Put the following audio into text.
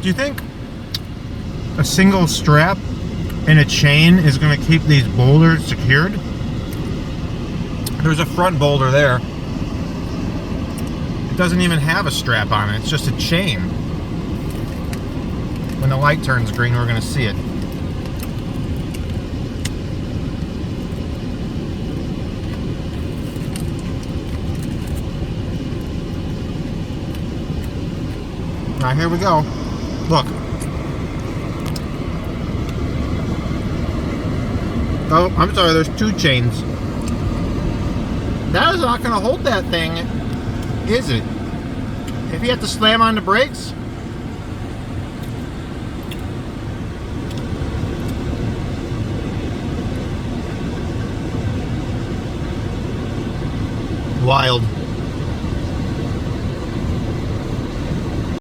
Do you think a single strap and a chain is going to keep these boulders secured? There's a front boulder there. It doesn't even have a strap on it. It's just a chain. When the light turns green, we're going to see it. All right, here we go. Look. Oh, I'm sorry, there's two chains. That is not going to hold that thing, is it? If you have to slam on the brakes. Wild.